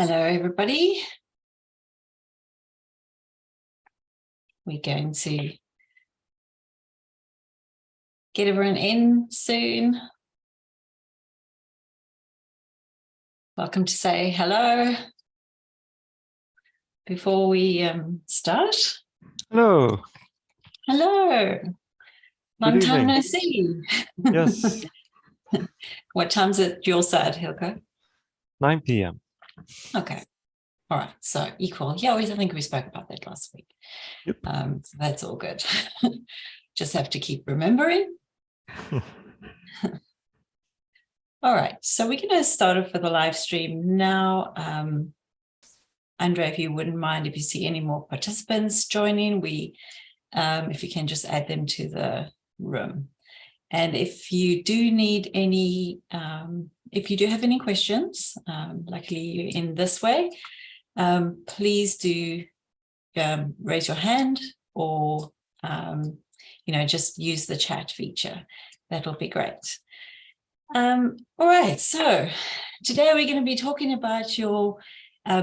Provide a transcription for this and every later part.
Hello, everybody. We're going to get everyone in soon. Welcome to say hello before we start. Hello. Hello. Long time no see. Yes. What time's it your side, Hilko? 9 p.m. Okay. All right. So equal. Yeah, I think we spoke about that last week. Yep. So that's all good. Just have to keep remembering. All right. So we're going to start off with the live stream now. Andre, if you wouldn't mind, if you see any more participants joining, if you can just add them to the room. And if you do need any, if you do have any questions, luckily you're in this way, please do raise your hand or, just use the chat feature. That will be great. All right, so today we're going to be talking about your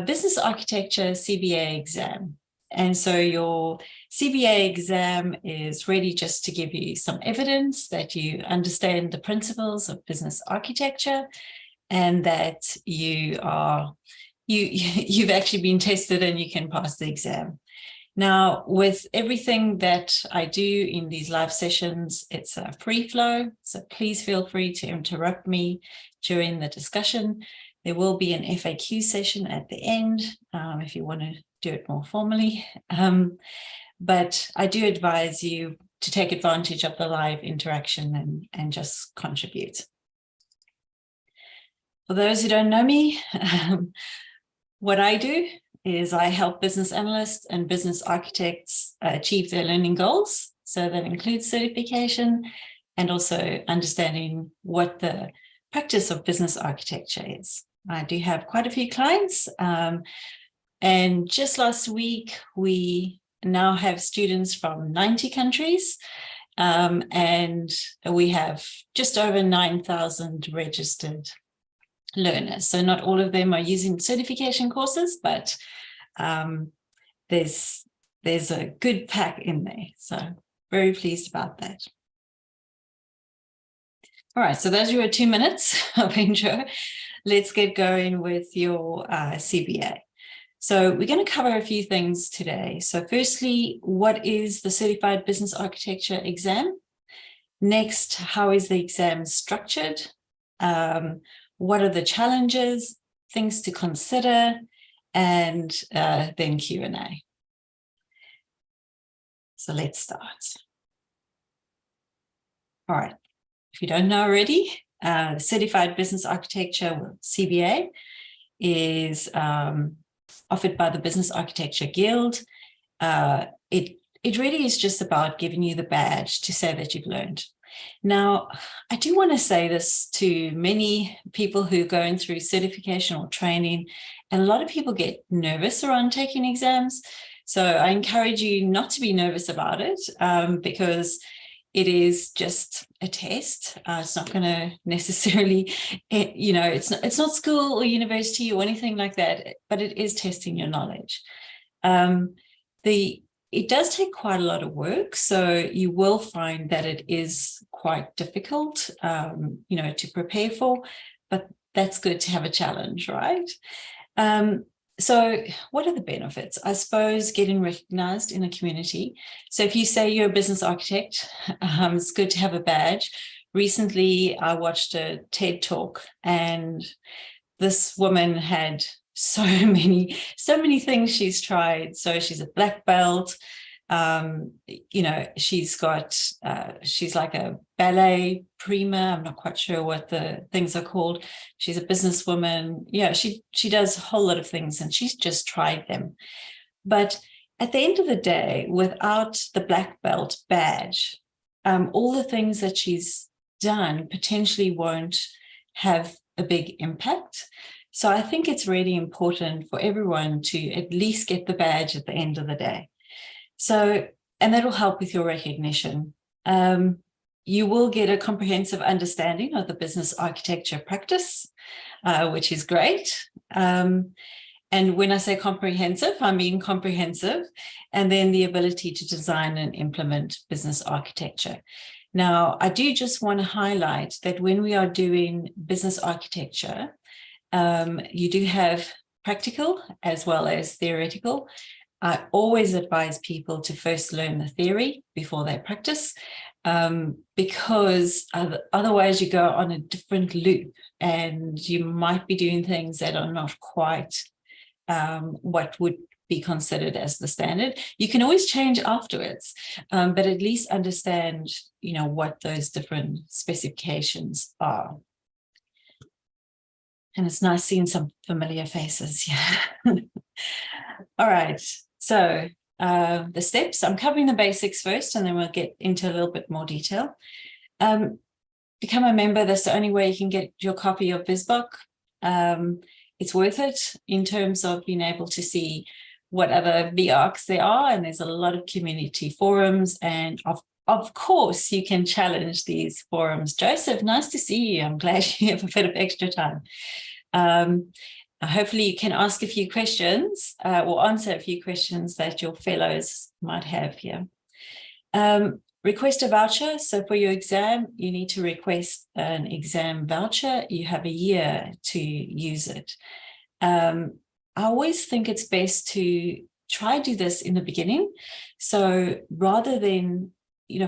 business architecture CBA exam. And so your CBA exam is really just to give you some evidence that you understand the principles of business architecture and that you've actually been tested and you can pass the exam. Now, with everything that I do in these live sessions, it's a free flow. So please feel free to interrupt me during the discussion. There will be an FAQ session at the end if you want to do it more formally. But I do advise you to take advantage of the live interaction and just contribute. For those who don't know me, what I do is I help business analysts and business architects achieve their learning goals. So that includes certification and also understanding what the practice of business architecture is. I do have quite a few clients. And just last week, we now have students from 90 countries. And we have just over 9,000 registered learners. So not all of them are using certification courses, but there's a good pack in there. So very pleased about that. All right, so those were 2 minutes of intro. Let's get going with your CBA. So we're going to cover a few things today. So firstly, what is the Certified Business Architecture exam? Next, how is the exam structured? What are the challenges, things to consider, and then Q&A. So let's start. All right. If you don't know already, Certified Business Architecture, CBA, is offered by the Business Architecture Guild. It really is just about giving you the badge to say that you've learned. Now, I do want to say this to many people who are going through certification or training, and a lot of people get nervous around taking exams. So I encourage you not to be nervous about it because it is just a test. It's not going to necessarily, it's not school or university or anything like that, but it is testing your knowledge. It does take quite a lot of work, so you will find that it is quite difficult, to prepare for, but that's good to have a challenge, right? So what are the benefits? I suppose getting recognized in a community. So if you say you're a business architect, it's good to have a badge. Recently, I watched a TED talk and this woman had so many things she's tried. So she's a black belt. She's like a ballet prima. I'm not quite sure what the things are called. She's a businesswoman. Yeah, she does a whole lot of things and she's just tried them. But at the end of the day, without the black belt badge, all the things that she's done potentially won't have a big impact. So I think it's really important for everyone to at least get the badge at the end of the day. So, and that'll help with your recognition. You will get a comprehensive understanding of the business architecture practice, which is great. And when I say comprehensive, I mean comprehensive, and then the ability to design and implement business architecture. Now, I do just want to highlight that when we are doing business architecture, you do have practical as well as theoretical. I always advise people to first learn the theory before they practice, because otherwise you go on a different loop and you might be doing things that are not quite what would be considered as the standard. You can always change afterwards, but at least understand, what those different specifications are. And it's nice seeing some familiar faces. Yeah. All right. So the steps, I'm covering the basics first, and then we'll get into a little bit more detail. Become a member. That's the only way you can get your copy of BizBook. It's worth it in terms of being able to see what other BArcs there are, and there's a lot of community forums, and of course you can challenge these forums. Joseph, nice to see you. I'm glad you have a bit of extra time. Hopefully you can ask a few questions or answer a few questions that your fellows might have here. Request a voucher. So for your exam, you need to request an exam voucher. You have a year to use it. I always think it's best to try do this in the beginning. So rather than,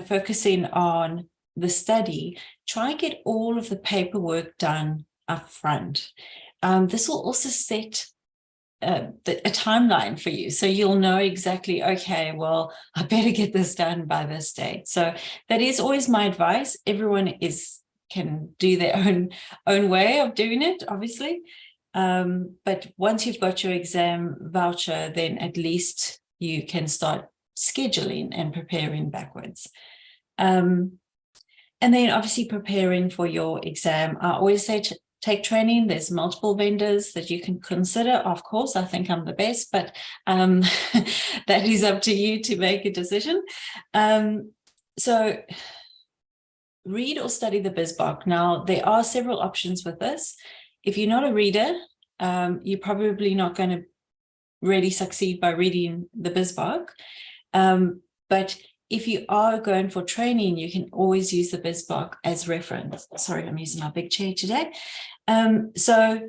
focusing on the study, try get all of the paperwork done up front. This will also set a timeline for you. So you'll know exactly, okay, well, I better get this done by this date. So that is always my advice. Everyone can do their own way of doing it, obviously. But once you've got your exam voucher, then at least you can start scheduling and preparing backwards. And then obviously preparing for your exam. I always say take training. There's multiple vendors that you can consider. Of course, I think I'm the best, but that is up to you to make a decision. So read or study the BizBook. Now, there are several options with this. If you're not a reader, you're probably not going to really succeed by reading the BizBook. But if you are going for training, you can always use the BizBook as reference. Sorry, I'm using my big chair today. So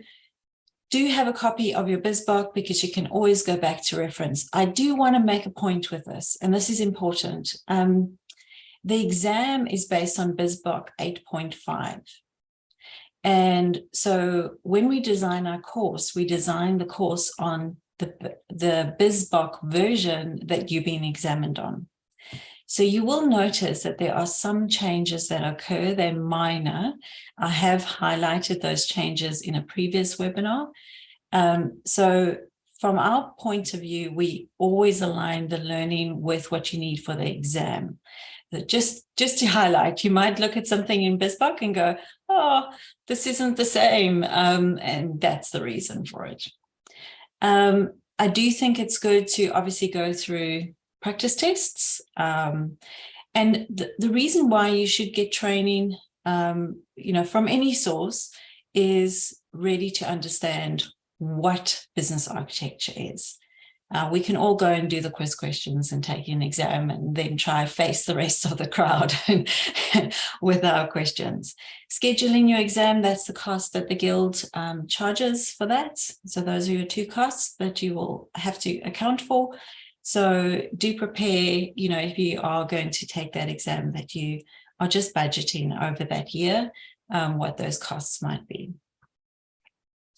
do have a copy of your BizBook because you can always go back to reference. I do want to make a point with this, and this is important. The exam is based on BizBook 8.5. And so when we design our course, we design the course on the BizBook version that you've been examined on. So you will notice that there are some changes that occur. They're minor. I have highlighted those changes in a previous webinar. So from our point of view, we always align the learning with what you need for the exam. Just to highlight, you might look at something in BizBook and go, oh, this isn't the same. And that's the reason for it. I do think it's good to obviously go through practice tests. And the reason why you should get training, from any source is ready to understand what business architecture is. We can all go and do the quiz questions and take an exam and then try face the rest of the crowd with our questions. Scheduling your exam, that's the cost that the Guild charges for that. So those are your two costs that you will have to account for. So do prepare, if you are going to take that exam, that you are just budgeting over that year, what those costs might be.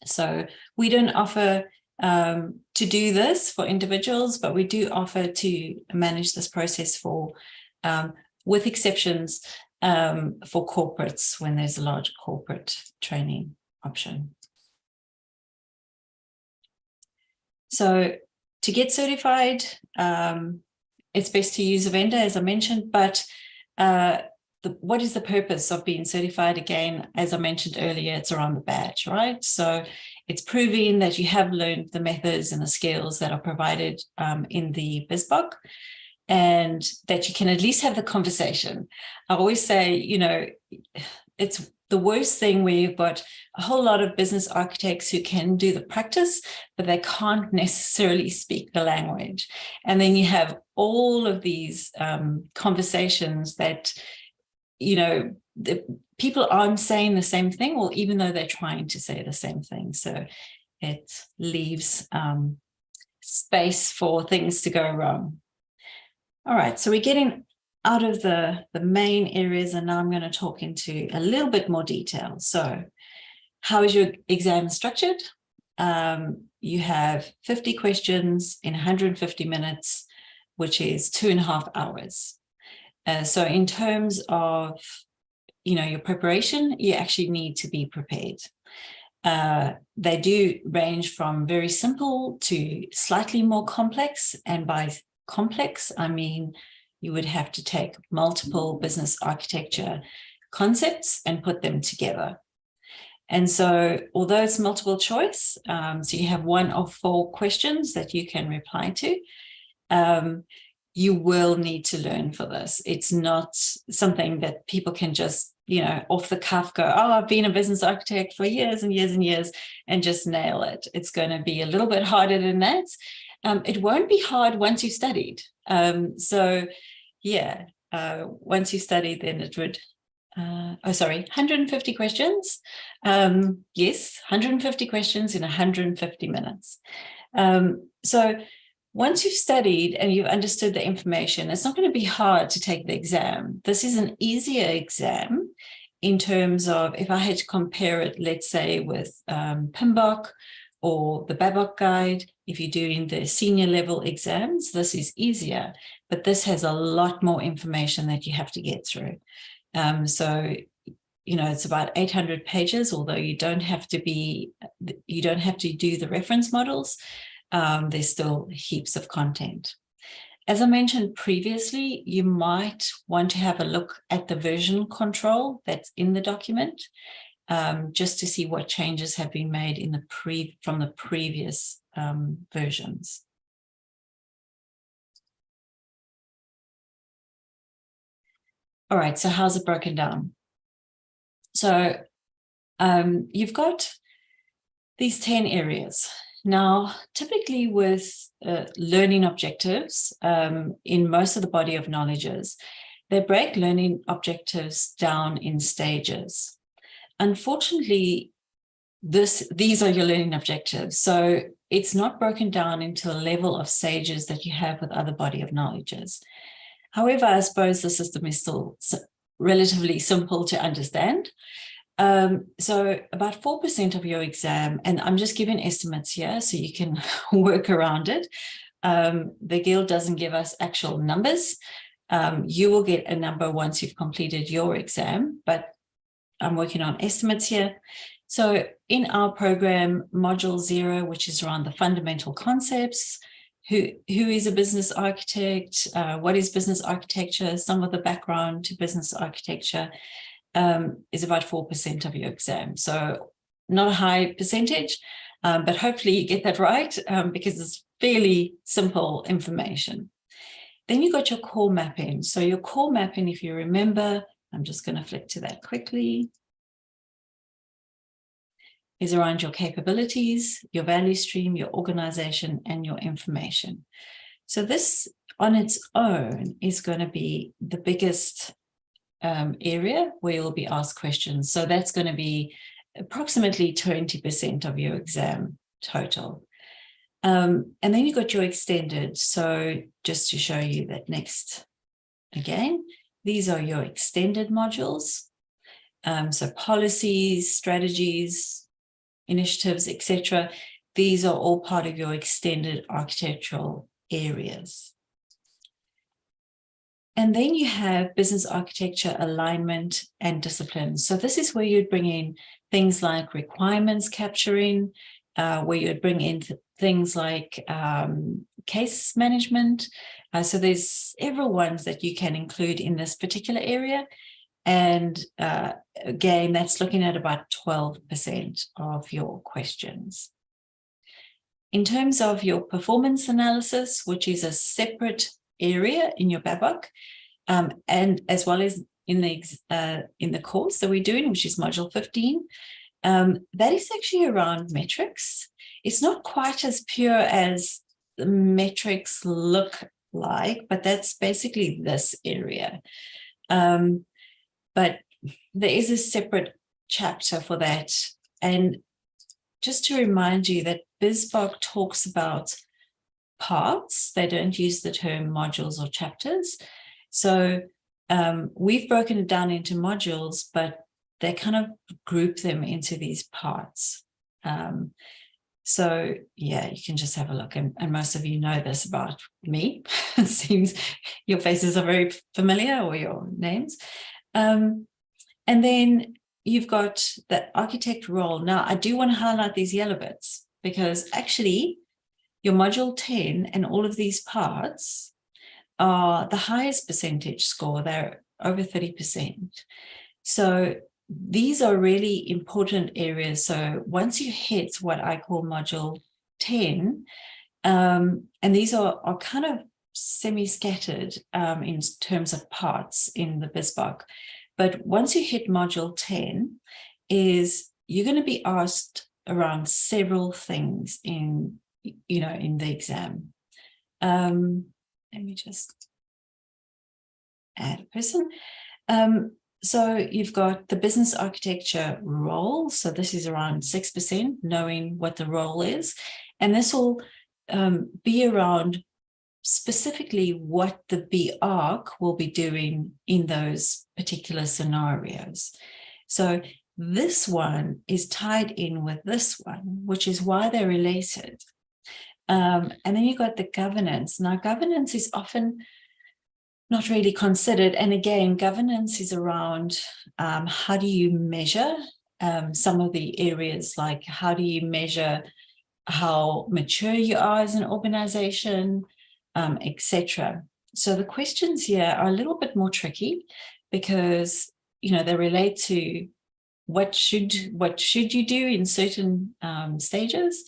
So we don't offer to do this for individuals, but we do offer to manage this process for, with exceptions for corporates when there's a large corporate training option. So to get certified, it's best to use a vendor, as I mentioned, but what is the purpose of being certified? Again, as I mentioned earlier, it's around the badge, right? So it's proving that you have learned the methods and the skills that are provided in the BizBook, and that you can at least have the conversation. I always say, it's the worst thing where you've got a whole lot of business architects who can do the practice, but they can't necessarily speak the language. And then you have all of these conversations that, the people aren't saying the same thing, or even though they're trying to say the same thing. So it leaves space for things to go wrong. All right, so we're getting out of the main areas, and now I'm going to talk into a little bit more detail. So how is your exam structured? You have 50 questions in 150 minutes, which is 2.5 hours. So in terms of, your preparation, you actually need to be prepared. They do range from very simple to slightly more complex. And by complex, I mean you would have to take multiple business architecture concepts and put them together. And so although it's multiple choice, so you have 1 of 4 questions that you can reply to, you will need to learn for this. It's not something that people can just, off the cuff go, oh, I've been a business architect for years and years and years, and just nail it. It's going to be a little bit harder than that. It won't be hard once you studied. Once you studied, then it would, 150 questions. Yes, 150 questions in 150 minutes. So once you've studied and you've understood the information, it's not going to be hard to take the exam. This is an easier exam in terms of, if I had to compare it, let's say, with PMBOK or the Babok guide, if you're doing the senior level exams, this is easier, but this has a lot more information that you have to get through. It's about 800 pages, although you don't have to do the reference models. There's still heaps of content. As I mentioned previously, you might want to have a look at the version control that's in the document, just to see what changes have been made from the previous versions. All right, so how's it broken down? So you've got these 10 areas. Now, typically with learning objectives, in most of the body of knowledges, they break learning objectives down in stages. Unfortunately, these are your learning objectives. So it's not broken down into a level of stages that you have with other body of knowledges. However, I suppose the system is still relatively simple to understand. So about 4% of your exam, and I'm just giving estimates here so you can work around it. The Guild doesn't give us actual numbers. You will get a number once you've completed your exam, but I'm working on estimates here. So in our program, Module 0, which is around the fundamental concepts, who is a business architect, what is business architecture, some of the background to business architecture, is about 4% of your exam. So not a high percentage, but hopefully you get that right, because it's fairly simple information. Then you got your core mapping. So your core mapping, if you remember, I'm just going to flick to that quickly, is around your capabilities, your value stream, your organization, and your information. So this on its own is going to be the biggest area where you'll be asked questions. So that's going to be approximately 20% of your exam total. And then you got your extended. So just to show you that next, again, these are your extended modules. So policies, strategies, initiatives, etc. These are all part of your extended architectural areas. And then you have business architecture, alignment, and discipline. So this is where you'd bring in things like requirements capturing, where you'd bring in things like case management. So there's several ones that you can include in this particular area. And again, that's looking at about 12% of your questions. In terms of your performance analysis, which is a separate area in your Babok, and as well as in the course that we're doing, which is module 15. That is actually around metrics. It's not quite as pure as the metrics look like, but that's basically this area. But there is a separate chapter for that. And just to remind you that BizBook talks about parts. They don't use the term modules or chapters. So we've broken it down into modules, but they kind of group them into these parts. So yeah, you can just have a look, and most of you know this about me. It seems your faces are very familiar, or your names. And then you've got the architect role. Now, I do want to highlight these yellow bits, because actually your module 10 and all of these parts are the highest percentage score. They're over 30%. So these are really important areas. So once you hit what I call module 10, and these are kind of semi-scattered in terms of parts in the BizBook. But once you hit module 10, you're going to be asked around several things in the exam. Let me just add a person. So you've got the business architecture role. So this is around 6%, knowing what the role is. And this will be around specifically what the B-Arc will be doing in those particular scenarios. So this one is tied in with this one, which is why they're related. And then you've got the governance. Now, governance is often not really considered. And again, governance is around how do you measure some of the areas, like how do you measure how mature you are as an organization, etc. So the questions here are a little bit more tricky, because they relate to what should you do in certain stages.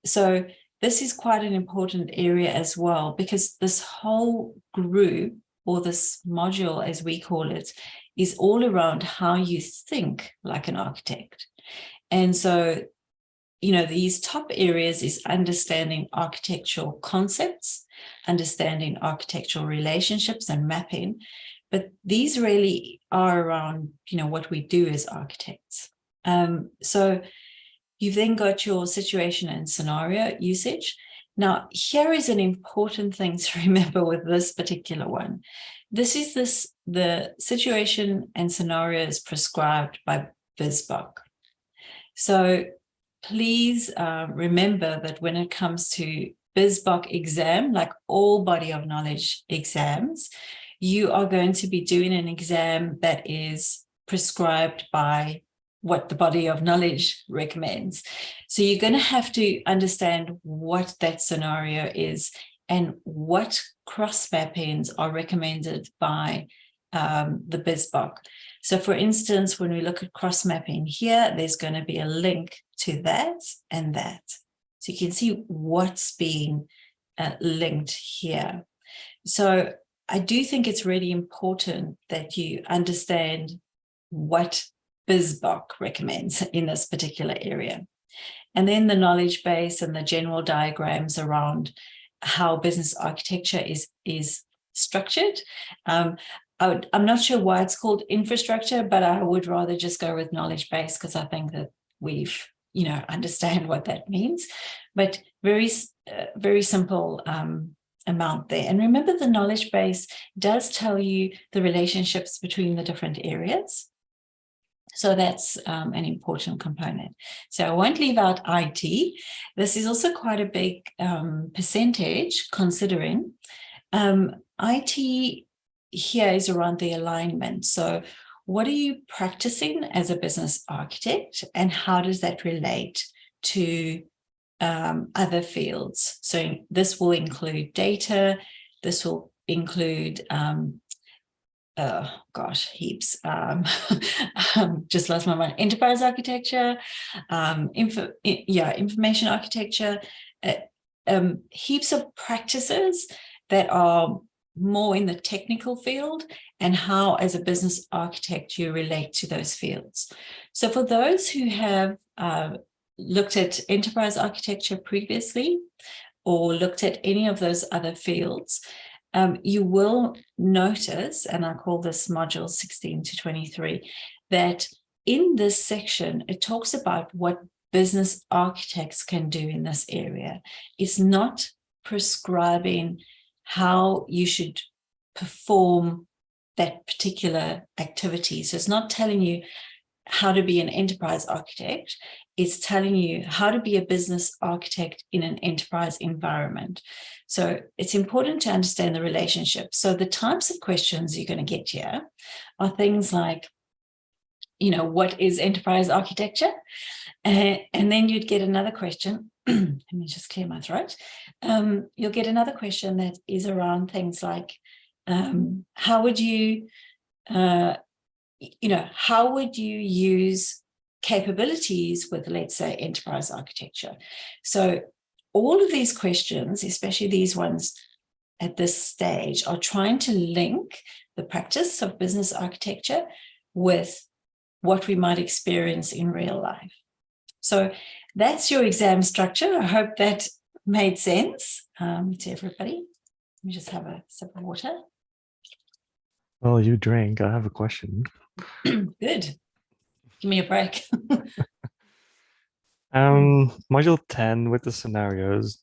So this is quite an important area as well, because this whole group, or this module as we call it, is all around how you think like an architect. And so, these top areas is understanding architectural concepts, understanding architectural relationships and mapping. But these really are around, what we do as architects. So you've then got your situation and scenario usage. Now, here is an important thing to remember with this particular one. The situation and scenario is prescribed by BizBook. So please remember that when it comes to BizBook exam, like all body of knowledge exams, you are going to be doing an exam that is prescribed by what the body of knowledge recommends. So you're going to have to understand what that scenario is and what cross mappings are recommended by the BizBook. So for instance, when we look at cross mapping here, there's going to be a link to that and that. So you can see what's being linked here. So I do think it's really important that you understand what BizBook recommends in this particular area. And then the knowledge base and the general diagrams around how business architecture is structured. I'm not sure why it's called infrastructure, but I would rather just go with knowledge base, because I think that we've, understand what that means. But very simple amount there. And remember, the knowledge base does tell you the relationships between the different areas. So that's an important component. So I won't leave out IT. This is also quite a big percentage, considering IT here is around the alignment. So what are you practicing as a business architect, and how does that relate to other fields? So this will include data. This will include heaps. Just lost my mind. Enterprise architecture, information architecture, heaps of practices that are more in the technical field and how, as a business architect, you relate to those fields. So for those who have looked at enterprise architecture previously or looked at any of those other fields, you will notice, and I call this module 16 to 23, that in this section, it talks about what business architects can do in this area. It's not prescribing how you should perform that particular activity. So it's not telling you how to be an enterprise architect. It's telling you how to be a business architect in an enterprise environment. So it's important to understand the relationship. So the types of questions you're going to get here are things like, what is enterprise architecture? And then you'd get another question. Let me just clear my throat. You'll get another question that is around things like, how would you use capabilities with, let's say, enterprise architecture? So all of these questions, especially these ones at this stage, are trying to link the practice of business architecture with what we might experience in real life. So that's your exam structure. I hope that made sense to everybody. Let me just have a sip of water. Well, you drank. I have a question. Good. Give me a break. Module 10 with the scenarios.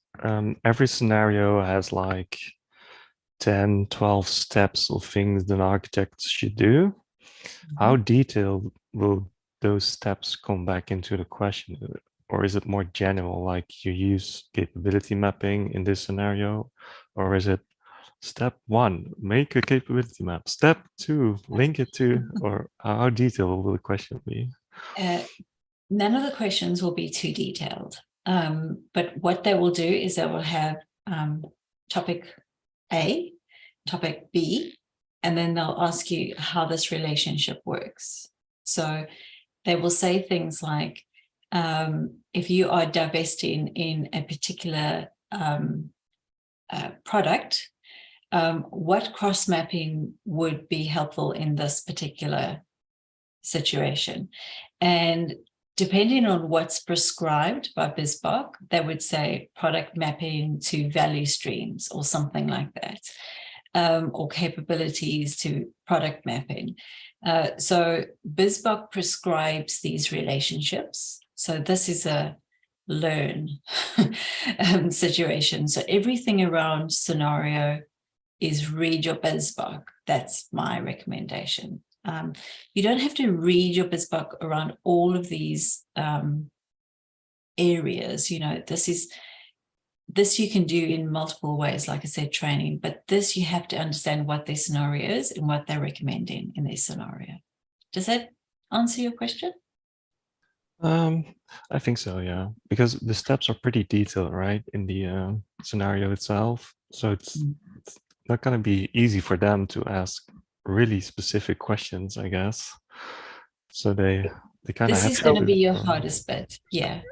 Every scenario has like 10, 12 steps of things that architects should do. How detailed will those steps come back into the question? Or is it more general, like you use capability mapping in this scenario? Or is it step 1, make a capability map, step 2, link it to, or how detailed will the question be? None of the questions will be too detailed, but what they will do is they will have topic A, topic B, and then they'll ask you how this relationship works. So they will say things like, if you are divesting in a particular product, what cross-mapping would be helpful in this particular situation? And depending on what's prescribed by BizBoc, they would say product mapping to value streams or something like that, or capabilities to product mapping. So BizBoc prescribes these relationships. So this is a learn situation. So everything around scenario is read your BizBoc. That's my recommendation. You don't have to read your BizBoc around all of these areas. This you can do in multiple ways, like I said, training, but this you have to understand what their scenario is and what they're recommending in their scenario. Does that answer your question? I think so, yeah, because the steps are pretty detailed, right, in the scenario itself. So it's not going to be easy for them to ask really specific questions, I guess. So they kind of have to. This is going to be your hardest bit. Yeah.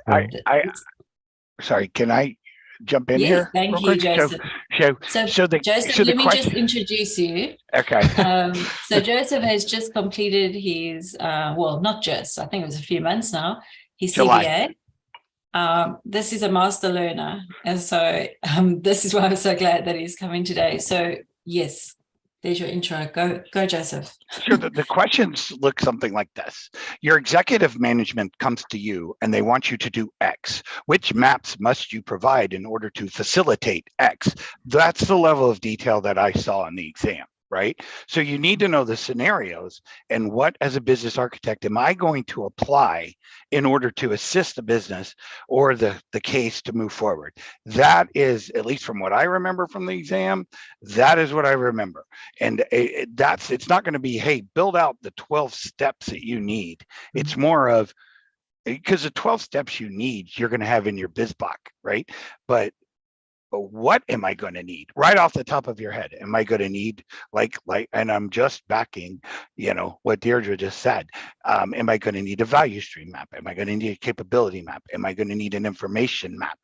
Sorry, can I jump in here? Thank you, Joseph. Joseph, let me just introduce you. Okay. So Joseph has just completed his, well, not just, I think it was a few months now, his CBA. This is a master learner. And so this is why I'm so glad that he's coming today. So yes, there's your intro. Go, Joseph. Sure. The questions look something like this. Your executive management comes to you and they want you to do X. Which maps must you provide in order to facilitate X? That's the level of detail that I saw in the exam, right? So you need to know the scenarios and what, as a business architect, am I going to apply in order to assist the business or the case to move forward? That is, at least from what I remember from the exam, that is what I remember. And it's not going to be, hey, build out the 12 steps that you need. It's more of, because the 12 steps you need, you're going to have in your BizBoc, right? But what am I going to need right off the top of your head? Am I going to need and I'm just backing, what Deirdre just said. Am I going to need a value stream map? Am I going to need a capability map? Am I going to need an information map?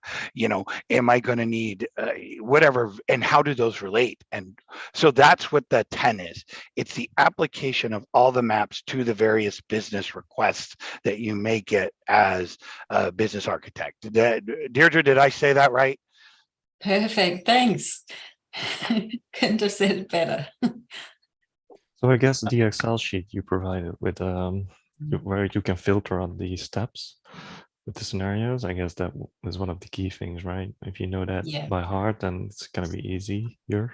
Am I going to need whatever? And how do those relate? And so that's what the 10 is. It's the application of all the maps to the various business requests that you may get as a business architect. Deirdre, did I say that right? Perfect. Thanks. Couldn't have said it better. So I guess the Excel sheet you provided with where you can filter on these steps with the scenarios, I guess that is one of the key things, right? If you know that by heart, then it's going to be easier.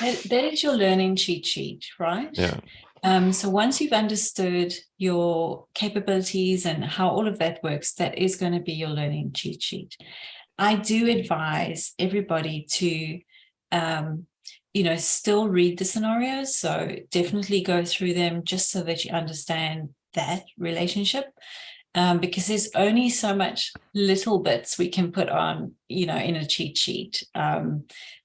That is your learning cheat sheet, right? Yeah. So once you've understood your capabilities and how all of that works, that is going to be your learning cheat sheet. I do advise everybody to, still read the scenarios. So definitely go through them just so that you understand that relationship, because there's only so much little bits we can put on, in a cheat sheet.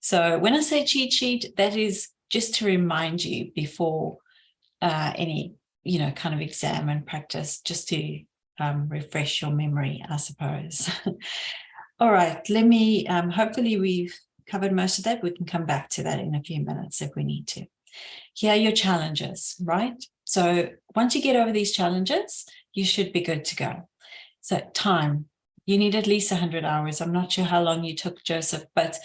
So when I say cheat sheet, that is just to remind you before any, kind of exam and practice, just to refresh your memory, I suppose. All right, let me, hopefully we've covered most of that. We can come back to that in a few minutes if we need to. Here are your challenges, right? So once you get over these challenges, you should be good to go. So time, you need at least 100 hours. I'm not sure how long you took, Joseph, but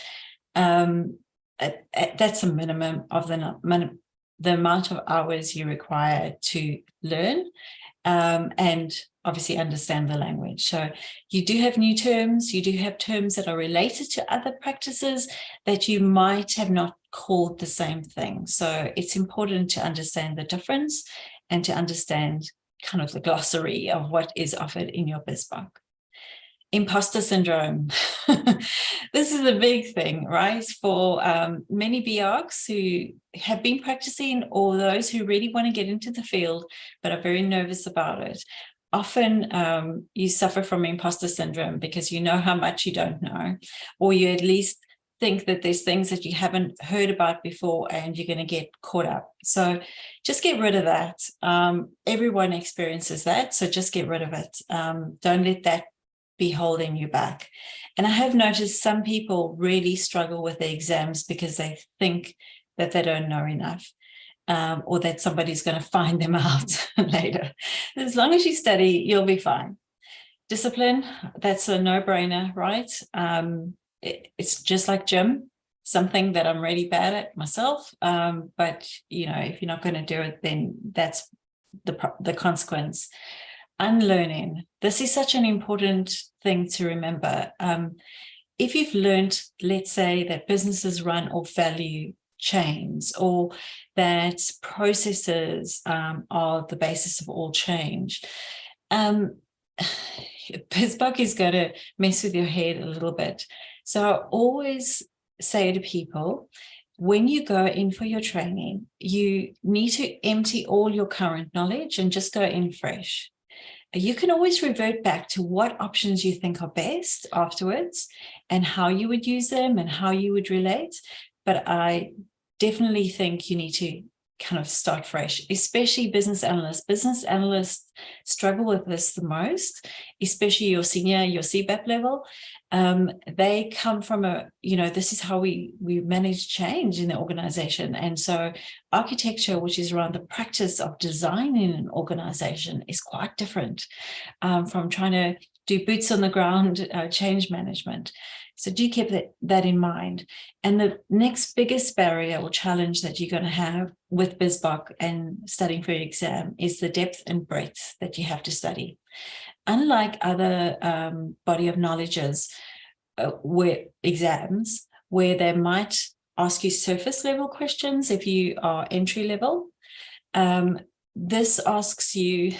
that's a minimum of the amount of hours you require to learn. And obviously understand the language. So you do have new terms, you do have terms that are related to other practices that you might have not called the same thing. So it's important to understand the difference and to understand kind of the glossary of what is offered in your BizBook. Imposter syndrome. This is a big thing, right? For many BArchs who have been practicing or those who really want to get into the field but are very nervous about it. Often you suffer from imposter syndrome because you know how much you don't know, or you at least think that there's things that you haven't heard about before and you're going to get caught up. So just get rid of that. Everyone experiences that, so just get rid of it. Don't let that be holding you back. And I have noticed some people really struggle with the exams because they think that they don't know enough, or that somebody's going to find them out later. As long as you study, you'll be fine. Discipline, that's a no-brainer, right? It's just like gym, something that I'm really bad at myself. But if you're not going to do it, then that's the consequence. Unlearning. This is such an important thing to remember. If you've learned, let's say, that businesses run off value chains, or that processes are the basis of all change, BizBook is going to mess with your head a little bit. So I always say to people, when you go in for your training, you need to empty all your current knowledge and just go in fresh. You can always revert back to what options you think are best afterwards and how you would use them and how you would relate. But I definitely think you need to kind of start fresh, especially business analysts. Business analysts struggle with this the most, especially your senior, your CBAP level. They come from this is how we manage change in the organization. And so architecture, which is around the practice of designing an organization, is quite different from trying to do boots on the ground change management. So do keep that in mind. And the next biggest barrier or challenge that you're going to have with BizBook and studying for your exam is the depth and breadth that you have to study. Unlike other body of knowledges where exams, where they might ask you surface level questions if you are entry level, this asks you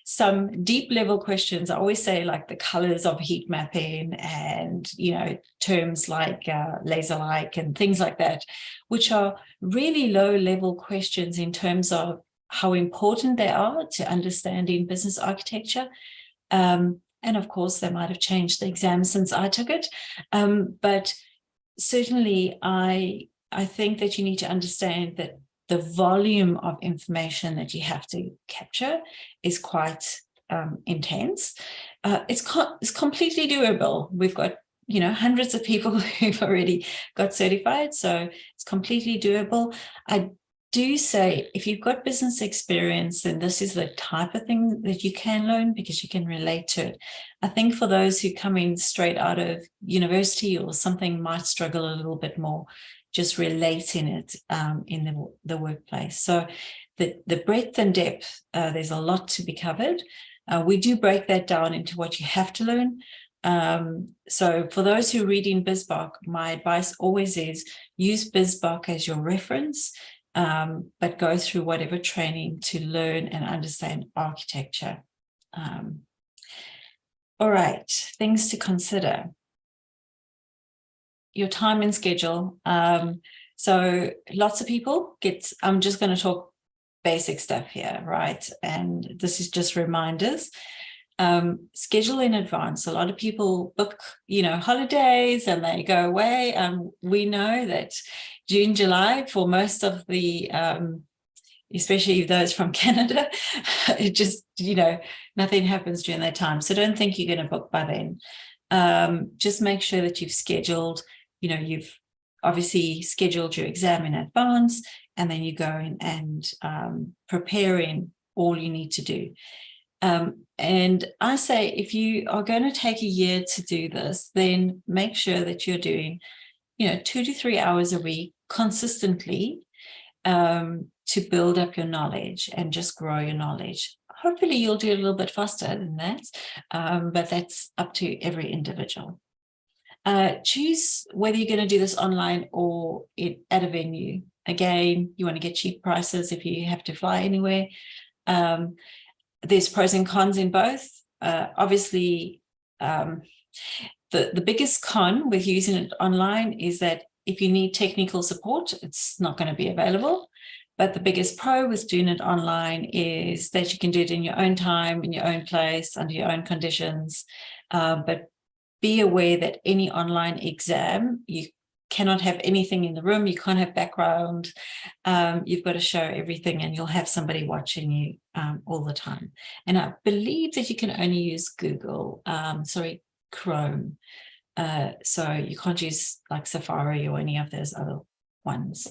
some deep level questions. I always say, like the colors of heat mapping and, terms like laser-like and things like that, which are really low level questions in terms of how important they are to understanding business architecture. And of course, they might have changed the exam since I took it. But certainly I think that you need to understand that the volume of information that you have to capture is quite intense. It's completely doable. We've got, you know, hundreds of people who've already got certified, so it's completely doable. I do say if you've got business experience, then this is the type of thing that you can learn because you can relate to it. I think for those who come in straight out of university or something might struggle a little bit more just relating it in the workplace. So the breadth and depth, there's a lot to be covered. We do break that down into what you have to learn. So for those who read in BizBoc, my advice always is use BizBoc as your reference, but go through whatever training to learn and understand architecture. All right, things to consider. Your time and schedule. So lots of people I'm just going to talk basic stuff here, right? And this is just reminders. Schedule in advance. A lot of people book, you know, holidays and they go away. We know that June, July, for most of the, especially those from Canada, it just, you know, nothing happens during that time. So don't think you're going to book by then. Just make sure that you've scheduled, you know, you've obviously scheduled your exam in advance, and then you go in and preparing all you need to do. And I say, if you are going to take a year to do this, then make sure that you're doing, you know, 2 to 3 hours a week consistently to build up your knowledge and just grow your knowledge. Hopefully you'll do it a little bit faster than that, but that's up to every individual. Choose whether you're going to do this online or at a venue. Again, you want to get cheap prices if you have to fly anywhere. There's pros and cons in both. Obviously, the biggest con with using it online is that if you need technical support, it's not going to be available. But the biggest pro with doing it online is that you can do it in your own time, in your own place, under your own conditions. But be aware that any online exam, you cannot have anything in the room. You can't have background. You've got to show everything, and you'll have somebody watching you all the time. And I believe that you can only use Chrome. So you can't use like Safari or any of those other ones.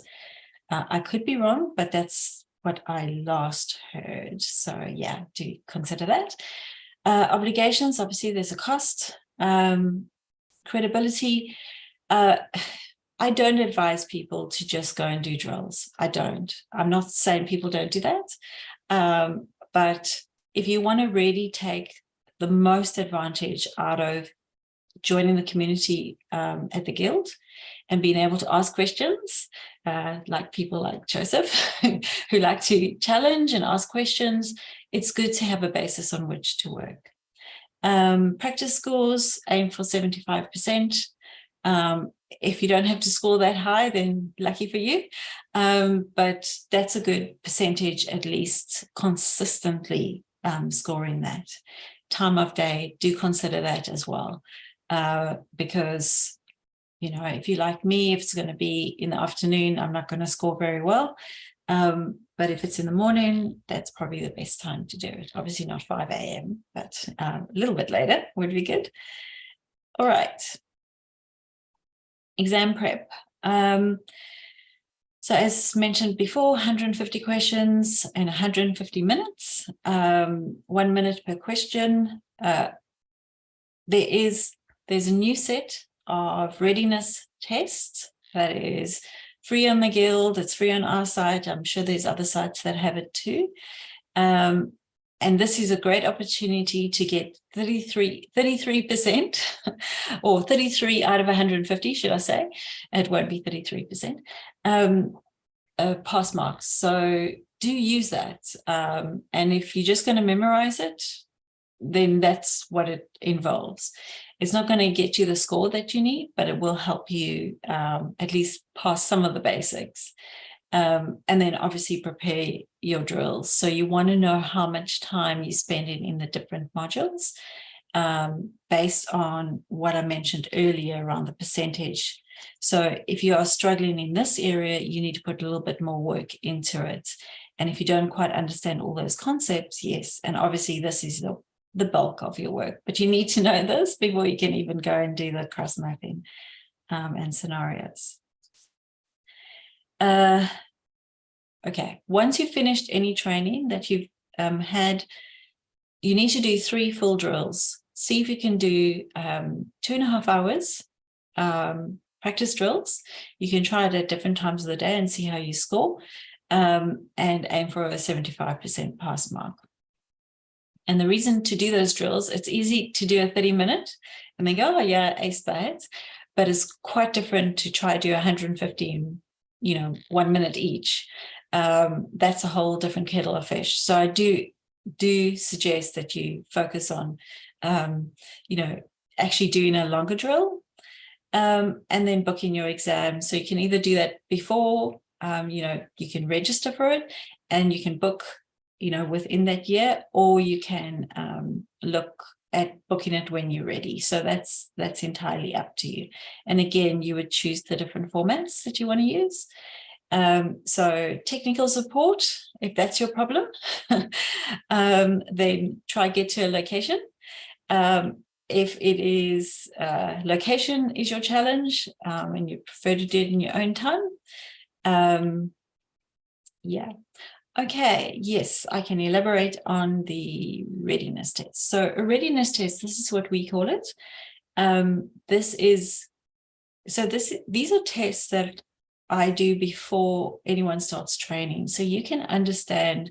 I could be wrong, but that's what I last heard. So yeah, do consider that. Obligations, obviously there's a cost. Credibility. I don't advise people to just go and do drills. I don't. I'm not saying people don't do that. But if you want to really take the most advantage out of joining the community at the Guild and being able to ask questions, like people like Joseph, who like to challenge and ask questions, it's good to have a basis on which to work. Practice scores, aim for 75%. If you don't have to score that high, then lucky for you. But that's a good percentage, at least consistently scoring that. Time of day, do consider that as well. Because, you know, if you're like me, if it's going to be in the afternoon, I'm not going to score very well. But if it's in the morning, that's probably the best time to do it. Obviously not 5 a.m., but a little bit later would be good. All right. Exam prep. So as mentioned before, 150 questions and 150 minutes, 1 minute per question. There's a new set of readiness tests that is free on the Guild. It's free on our site. I'm sure there's other sites that have it too. And this is a great opportunity to get 33% or 33 out of 150, should I say. It won't be 33%, pass marks. So do use that. And if you're just going to memorize it, then that's what it involves. It's not going to get you the score that you need, but it will help you at least pass some of the basics. And then obviously prepare your drills. So you want to know how much time you spend in the different modules based on what I mentioned earlier around the percentage So if you are struggling in this area, you need to put a little bit more work into it. And if you don't quite understand all those concepts, yes, and obviously this is the bulk of your work, but you need to know this before you can even go and do the cross mapping and scenarios. Okay, once you've finished any training that you've had, you need to do 3 full drills. See if you can do 2.5 hours practice drills. You can try it at different times of the day and see how you score, and aim for a 75% pass mark. And the reason to do those drills, it's easy to do a 30-minute and then go, oh yeah, ace that. But it's quite different to try to do 115, 1 minute each. That's a whole different kettle of fish. So I do suggest that you focus on, actually doing a longer drill, and then booking your exam. So you can either do that before, you can register for it and you can book, within that year, or you can look at booking it when you're ready. So that's entirely up to you. And again, you would choose the different formats that you want to use. So technical support, if that's your problem, then try get to a location. If it is location is your challenge, and you prefer to do it in your own time, yeah. Okay, yes, I can elaborate on the readiness test. So a readiness test, this is what we call it. These are tests that I do before anyone starts training. So you can understand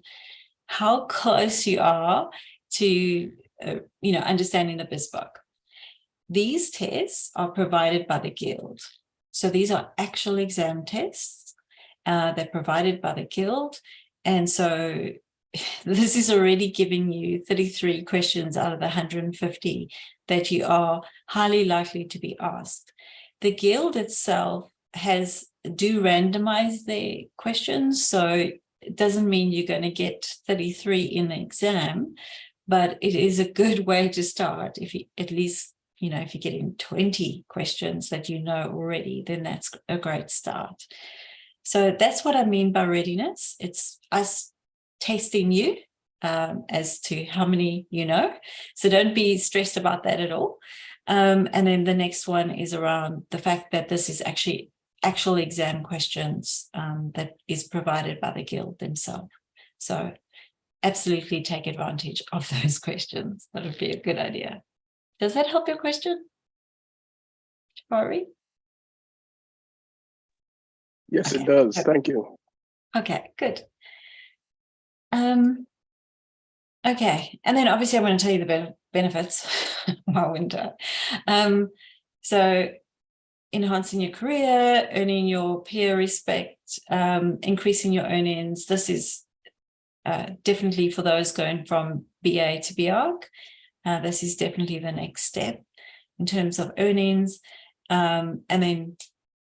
how close you are to, understanding the BizBook. These tests are provided by the Guild. So these are actual exam tests. They're provided by the Guild. And so this is already giving you 33 questions out of the 150 that you are highly likely to be asked. The Guild itself do randomize their questions. So it doesn't mean you're going to get 33 in the exam, but it is a good way to start. If you at least, if you're getting 20 questions that you know already, then that's a great start. So that's what I mean by readiness. It's us testing you as to how many you know. So don't be stressed about that at all. And then the next one is around the fact that this is actually actual exam questions that is provided by the Guild themselves. So absolutely take advantage of those questions. That would be a good idea. Does that help your question, Jabari? Yes, Okay. it does. Thank you. Okay, good. Okay, and then obviously I want to tell you the benefits while winter. So enhancing your career, earning your peer respect, increasing your earnings. This is definitely for those going from BA to BArch. This is definitely the next step in terms of earnings, and then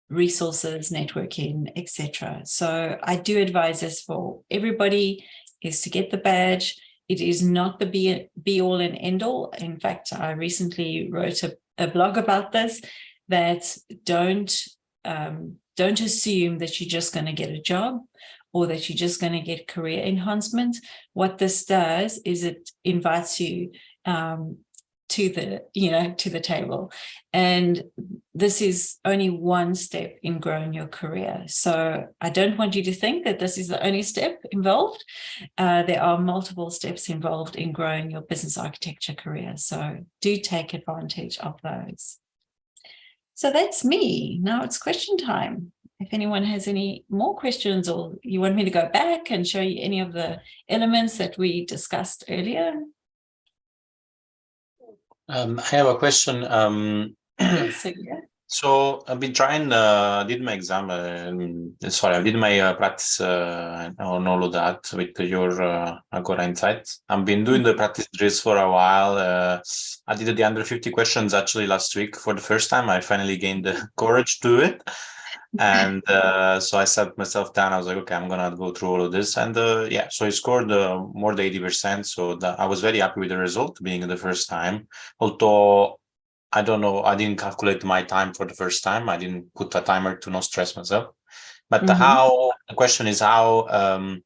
resources, networking, etc. So I do advise this for everybody, is to get the badge. It is not the be all and end all. In fact, I recently wrote a blog about this, that don't assume that you're just going to get a job or that you're just going to get career enhancement. What this does is it invites you to the table, and this is only one step in growing your career. So I don't want you to think that this is the only step involved. There are multiple steps involved in growing your business architecture career. So do take advantage of those. So that's me. Now it's question time. If anyone has any more questions, or you want me to go back and show you any of the elements that we discussed earlier. I have a question. Yes, so, yeah. So I've been trying, did my exam, I did my practice on all of that with your Agora Insights. I've been doing the practice drills for a while. I did the under 50 questions actually last week for the first time. I finally gained the courage to do it. And so I sat myself down. I was like, okay, I'm going to go through all of this. And so I scored more than 80%. So I was very happy with the result being the first time. Although I don't know. I didn't calculate my time for the first time. I didn't put a timer to not stress myself. But the question is how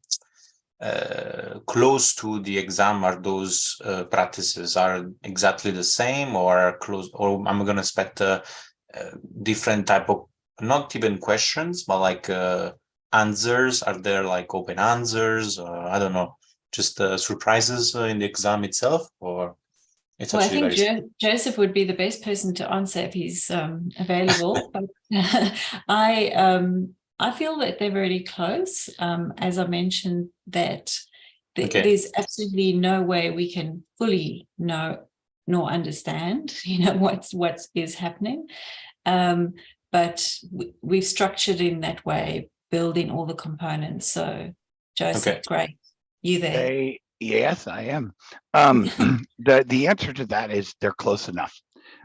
close to the exam are those practices? Are exactly the same, or close? Or I'm going to expect different type of, not even questions, but like answers? Are there like open answers? I don't know, just surprises in the exam itself, or it's Well, I actually think Joseph would be the best person to answer if he's available. But I feel that they're very close. As I mentioned, that there's absolutely no way we can fully know nor understand, what is happening. But we've structured in that way, building all the components. So, Joseph, great, you there? Yes, I am. The answer to that is they're close enough,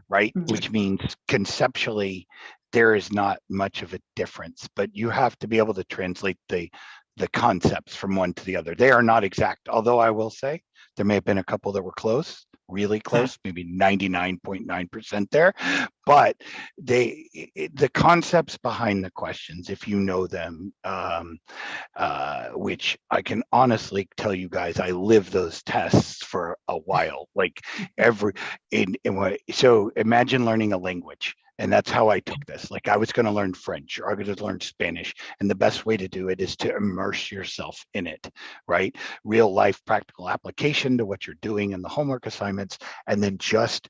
right? Which means conceptually there is not much of a difference, but you have to be able to translate the concepts from one to the other. They are not exact, although I will say there may have been a couple that were close, really close, maybe 99.9% there, but the concepts behind the questions, if you know them, which I can honestly tell you guys, I lived those tests for a while, like so imagine learning a language. And that's how I took this. Like I was going to learn French or I was going to learn Spanish. And the best way to do it is to immerse yourself in it, right? Real life practical application to what you're doing in the homework assignments. And then just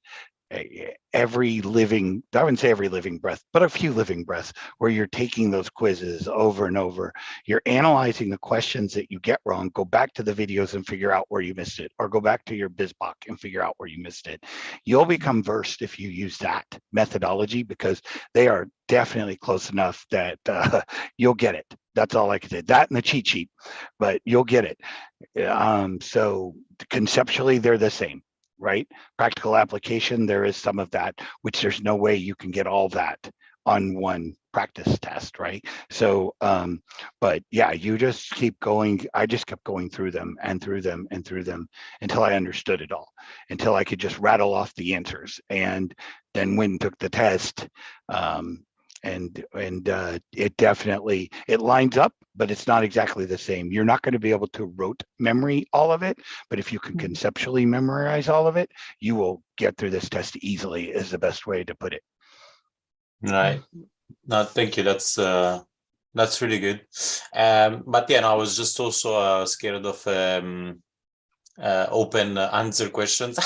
every living, I wouldn't say every living breath, but a few living breaths where you're taking those quizzes over and over. You're analyzing the questions that you get wrong, go back to the videos and figure out where you missed it, or go back to your BizBook and figure out where you missed it. You'll become versed if you use that methodology because they are definitely close enough that you'll get it. That's all I can say. That and the cheat sheet, but you'll get it. So conceptually, they're the same. Right? Practical application, there is some of that, which there's no way you can get all that on one practice test, right? So, but yeah, you just keep going. I just kept going through them and through them and through them until I understood it all, until I could just rattle off the answers. And then went and took the test. And it definitely, it lines up, but it's not exactly the same. You're not going to be able to rote memory all of it, but if you can conceptually memorize all of it, you will get through this test easily, is the best way to put it. Right. No, thank you. That's really good. But yeah, no, I was just also scared of open answer questions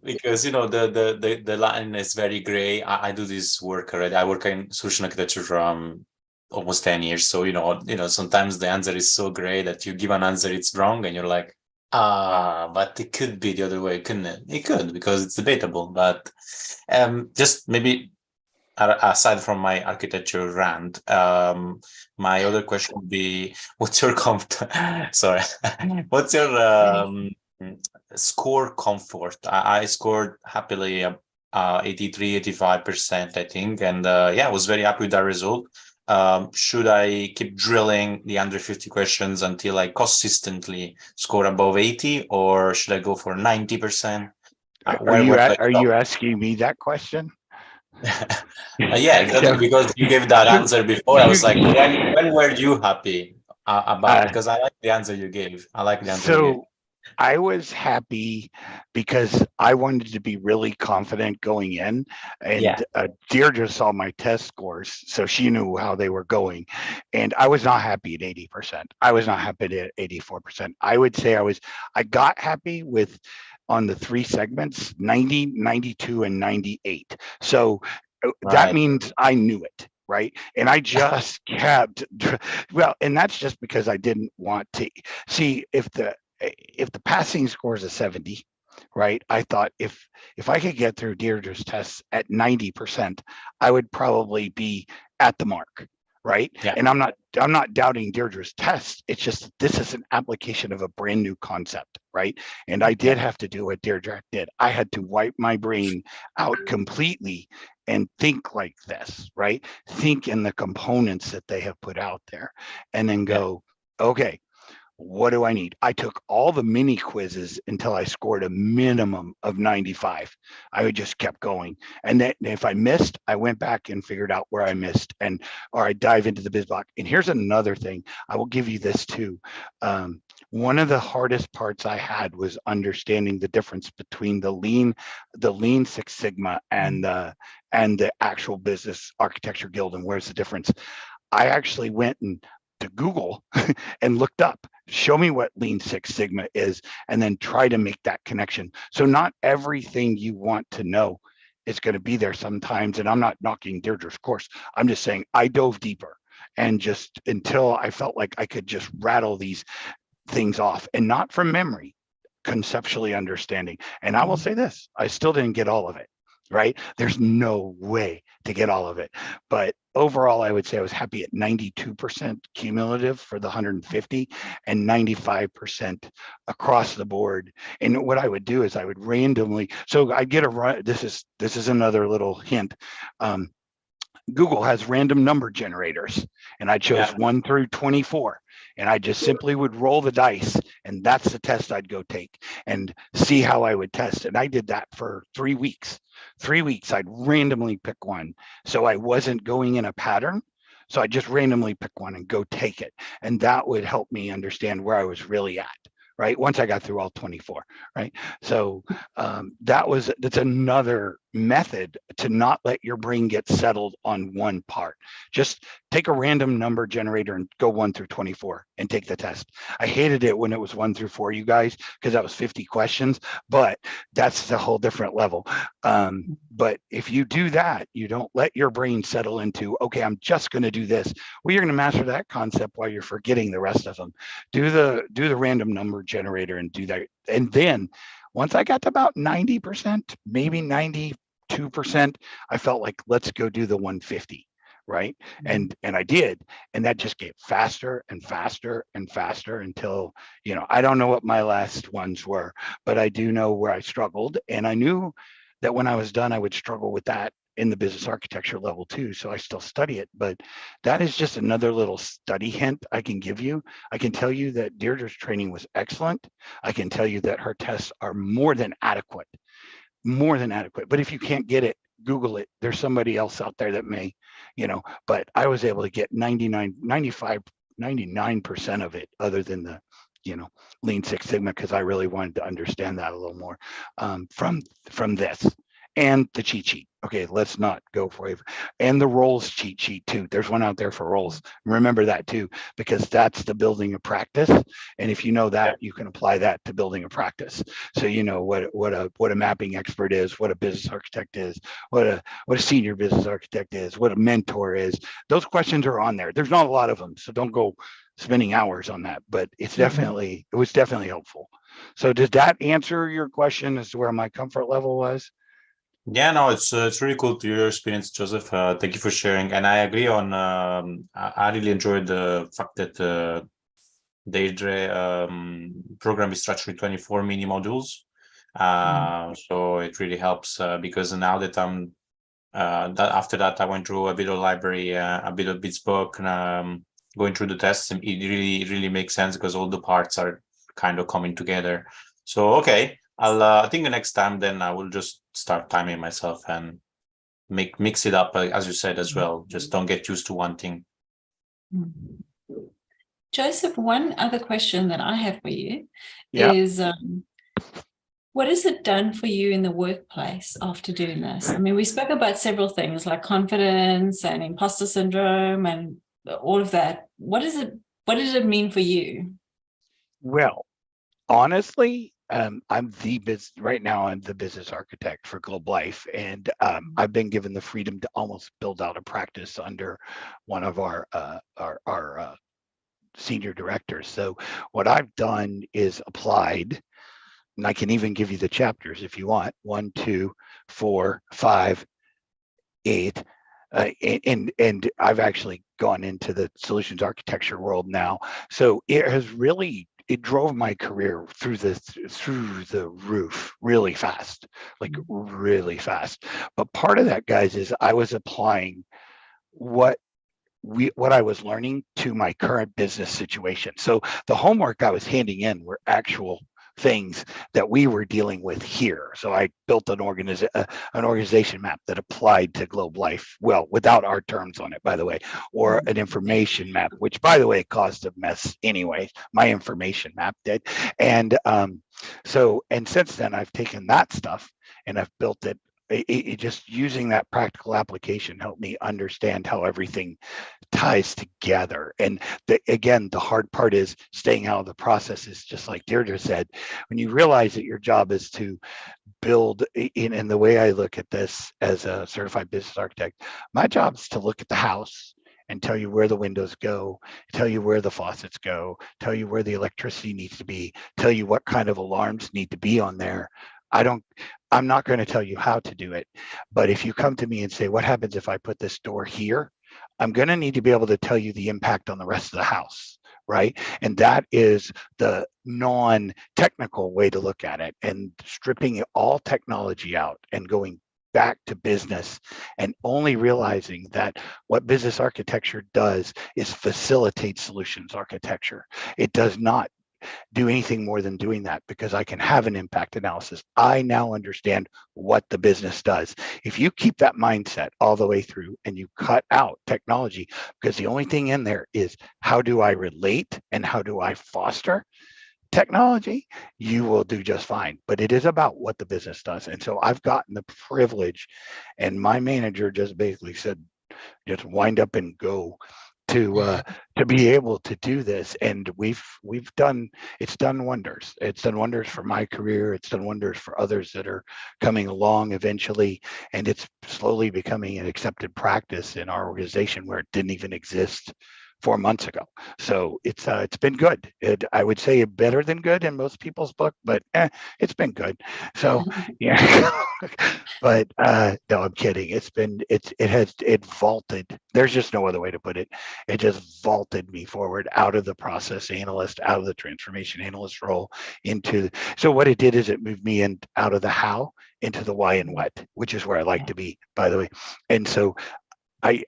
because the line is very gray. I do this work already. I work in solution architecture from almost 10 years, so sometimes the answer is so gray that you give an answer, it's wrong, and you're like, but it could be the other way, couldn't it? It could, because it's debatable. But just maybe aside from my architecture rant, my other question would be, what's your what's your score comfort? I scored happily 83, 85%, I think. And I was very happy with that result. Should I keep drilling the under 50 questions until I consistently score above 80, or should I go for 90%? Are you asking me that question? Yeah, exactly, because you gave that answer before. I was like, when were you happy about? Because I like the answer you gave. So I was happy because I wanted to be really confident going in, and Deirdre saw my test scores, so she knew how they were going, and I was not happy at 80%. I was not happy at 84%. I would say I got happy with, on the three segments, 90, 92, and 98. So that means I knew it, right? And I just kept, and that's just because I didn't want to see if the passing score is a 70, right? I thought if I could get through Deirdre's tests at 90%, I would probably be at the mark, right? Yeah. And I'm not doubting Deirdre's tests. It's just this is an application of a brand new concept, right? And I did have to do what Deirdre did. I had to wipe my brain out completely and think like this, right? Think in the components that they have put out there, and then go, okay, what do I need? I took all the mini quizzes until I scored a minimum of 95. I would just kept going. And then if I missed, I went back and figured out where I missed, or I dive into the biz block. And here's another thing. I will give you this too. One of the hardest parts I had was understanding the difference between the lean Six Sigma and the actual business architecture guild, and where's the difference. I actually went to Google and looked up, show me what Lean Six Sigma is, and then try to make that connection. So not everything you want to know is going to be there sometimes. And I'm not knocking Deirdre's course. I'm just saying I dove deeper, and just until I felt like I could just rattle these things off, and not from memory, conceptually understanding. And I will say this, I still didn't get all of it, right? There's no way to get all of it. But overall, I would say I was happy at 92% cumulative for the 150 and 95% across the board. And what I would do is I would randomly, so I get a run. This is another little hint. Google has random number generators, and I chose 1 through 24, and I just simply would roll the dice, and that's the test I'd go take and see how I would test. And I did that for 3 weeks. 3 weeks, I'd randomly pick one. So I wasn't going in a pattern. So I just randomly pick one and go take it. And that would help me understand where I was really at, right? Once I got through all 24, right? So that's another method to not let your brain get settled on one part. Just take a random number generator and go 1 through 24 and take the test. I hated it when it was 1 through 4, you guys, because that was 50 questions, but that's a whole different level. But if you do that, you don't let your brain settle into, okay, I'm just going to do this. Well, you're going to master that concept while you're forgetting the rest of them. Do the random number generator and do that. And then once I got to about 90%, maybe 92%, I felt like, let's go do the 150, right? And I did. And that just get faster and faster and faster until, I don't know what my last ones were, but I do know where I struggled. And I knew that when I was done, I would struggle with that in the business architecture level too. So I still study it, but that is just another little study hint I can give you. I can tell you that Deirdre's training was excellent. I can tell you that her tests are more than adequate. But if you can't get it, Google it. There's somebody else out there that may, but I was able to get 99% of it, other than the, Lean Six Sigma, because I really wanted to understand that a little more from this. And the cheat sheet. Okay, let's not go for it. And the roles cheat sheet too. There's one out there for roles. Remember that too, because that's the building of practice. And if you know that, you can apply that to building a practice. So you know what a mapping expert is, what a business architect is, what a senior business architect is, what a mentor is. Those questions are on there. There's not a lot of them, so don't go spending hours on that. But it was definitely helpful. So does that answer your question as to where my comfort level was? Yeah, no, it's really cool to hear your experience, Joseph. Thank you for sharing. And I agree on, I really enjoyed the fact that Deirdre program is structured 24 mini modules. So it really helps because now that I'm, after that, I went through a bit of library, a bit of Bitsbook, going through the tests, and it really makes sense because all the parts are kind of coming together. So, okay. I think the next time then I will just start timing myself and mix it up, as you said as well. Just don't get used to one thing. Joseph, one other question that I have for you is, what has it done for you in the workplace after doing this? I mean, we spoke about several things like confidence and imposter syndrome and all of that. What did it mean for you? Well, honestly, right now I'm the business architect for Globe Life, and I've been given the freedom to almost build out a practice under one of our senior directors. So what I've done is applied, and I can even give you the chapters if you want, 1, 2, 4, 5, 8. And I've actually gone into the solutions architecture world now. So it drove my career through the roof really fast, really fast. But part of that, guys, is I was applying what what I was learning to my current business situation. So the homework I was handing in were actual things that we were dealing with here. So I built an organization map that applied to Globe Life, well, without our terms on it, by the way, or an information map, which, by the way, caused a mess anyway. My information map did. And and since then, I've taken that stuff and I've built it. Just using that practical application helped me understand how everything ties together. And again, the hard part is staying out of the processes, just like Deirdre said. When you realize that your job is to build, in the way I look at this as a certified business architect, my job is to look at the house and tell you where the windows go, tell you where the faucets go, tell you where the electricity needs to be, tell you what kind of alarms need to be on there. I'm not going to tell you how to do it, but if you come to me and say, what happens if I put this door here? I'm going to need to be able to tell you the impact on the rest of the house, right? And that is the non-technical way to look at it, and stripping all technology out and going back to business and only realizing that what business architecture does is facilitate solutions architecture. It does not do anything more than doing that, because I can have an impact analysis. I now understand what the business does. If you keep that mindset all the way through and you cut out technology, because the only thing in there is how do I relate and how do I foster technology, you will do just fine. But it is about what the business does. And so I've gotten the privilege, and my manager just basically said, just wind up and go, to be able to do this. And it's done wonders. It's done wonders for my career. It's done wonders for others that are coming along eventually. And it's slowly becoming an accepted practice in our organization where it didn't even exist 4 months ago. So it's been good. I would say better than good in most people's book, but it's been good. So yeah, but no, I'm kidding. It vaulted. There's just no other way to put it. It just vaulted me forward out of the process analyst, out of the transformation analyst role into. So what it did is it moved me out of the how into the why and what, which is where I like to be, by the way. And so I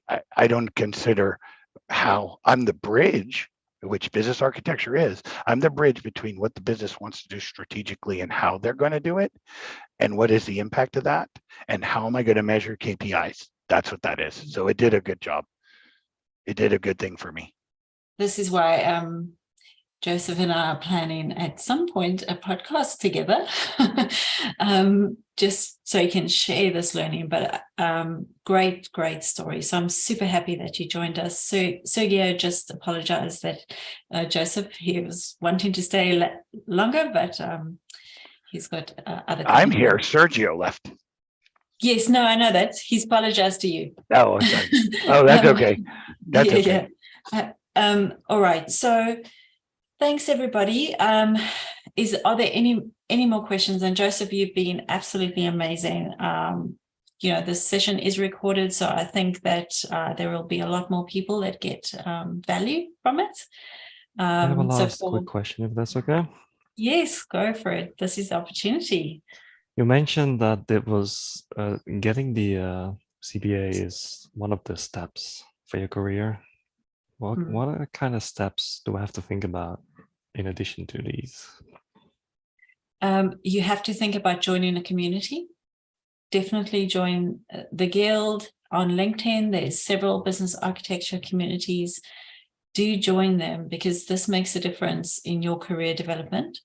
don't consider how I'm the bridge, which business architecture is. I'm the bridge between what the business wants to do strategically and how they're going to do it, and what is the impact of that, and how am I going to measure KPIs. That's what that is. So it did a good job. It did a good thing for me. This is why Joseph and I are planning at some point a podcast together, just so you can share this learning. But great story. So I'm super happy that you joined us. So yeah, just apologize that Joseph, he was wanting to stay longer, but he's got other. I'm here. Sergio left. Yes, no, I know that. He's apologized to you. Oh, sorry. Oh, that's okay. That's okay. Yeah. All right. So thanks, everybody. Are there any more questions? And Joseph, you've been absolutely amazing. This session is recorded, so I think that there will be a lot more people that get value from it. I have a last quick question, if that's okay. Yes, go for it. This is the opportunity. You mentioned that it was getting the CBA is one of the steps for your career. What are kind of steps do I have to think about in addition to these? You have to think about joining a community. Definitely join the Guild on LinkedIn. There's several business architecture communities. Do join them, because this makes a difference in your career development.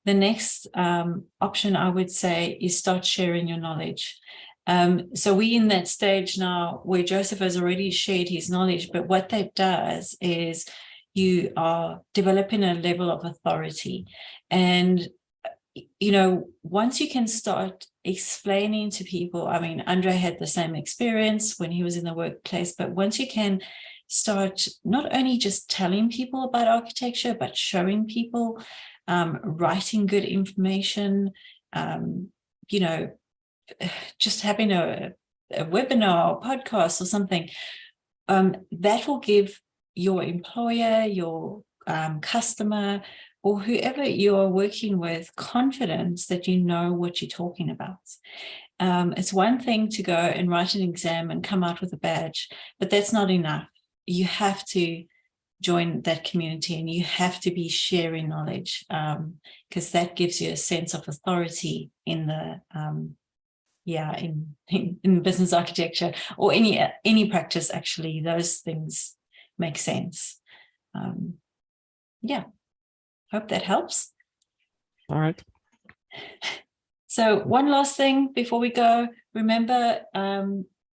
The next option, I would say, is start sharing your knowledge. So we're in that stage now where Joseph has already shared his knowledge, but what that does is you are developing a level of authority. And, once you can start explaining to people, I mean, Andre had the same experience when he was in the workplace, but once you can start not only just telling people about architecture, but showing people, writing good information, just having a webinar or podcast or something, that will give your employer, your customer, or whoever you are working with confidence that you know what you're talking about. It's one thing to go and write an exam and come out with a badge, but that's not enough. you have to join that community, and you have to be sharing knowledge, because that gives you a sense of authority in the in business architecture, or any practice. Actually, those things make sense. Hope that helps. All right. So one last thing before we go. Remember,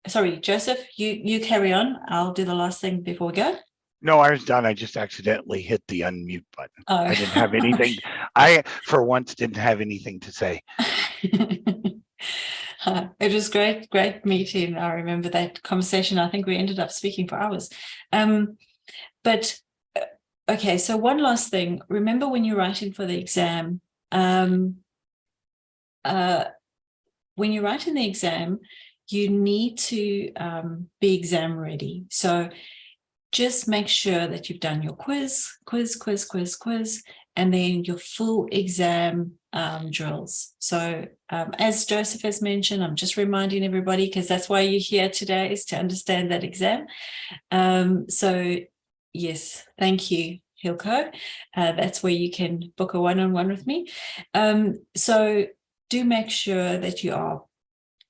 sorry, Joseph, you carry on. I'll do the last thing before we go. No, I was done. I just accidentally hit the unmute button. Oh. I didn't have anything. I, for once, didn't have anything to say. It was great meeting. I remember that conversation. I think we ended up speaking for hours. But okay, so one last thing. Remember, when you're writing for the exam, when you're writing the exam, you need to be exam ready. So just make sure that you've done your quiz, and then your full exam drills. So as Joseph has mentioned, I'm just reminding everybody, because that's why you're here today, is to understand that exam. So yes, thank you, Hilko. That's where you can book a one-on-one with me. So do make sure that you are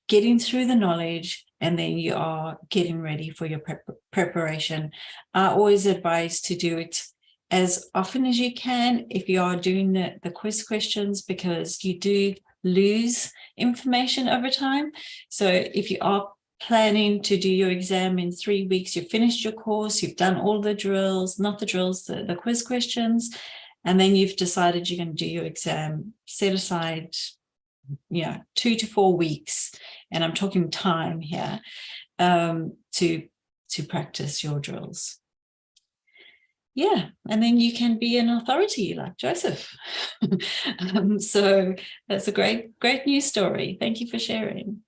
getting through the knowledge, and then you are getting ready for your preparation. I always advise to do it as often as you can if you are doing the quiz questions, because you do lose information over time. So if you are planning to do your exam in 3 weeks, you've finished your course, you've done all the drills, not the drills, the quiz questions, and then you've decided you're going to do your exam, set aside 2 to 4 weeks, and I'm talking time here, to practice your drills. Yeah, and then you can be an authority like Joseph. So that's a great news story. Thank you for sharing.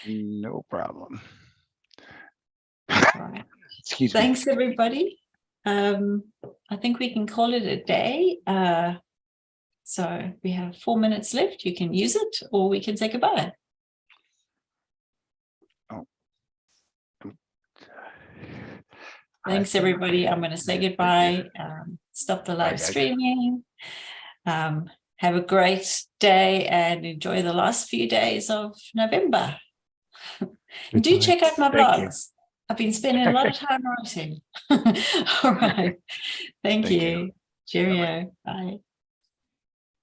No problem. All right. Excuse me. Thanks, everybody. I think we can call it a day. So we have 4 minutes left. You can use it, or we can say goodbye. Thanks, everybody. I'm going to say goodbye. Stop the live streaming. Have a great day and enjoy the last few days of November. And do check out my blogs. I've been spending a lot of time writing. All right. Thank you. Cheerio. Bye.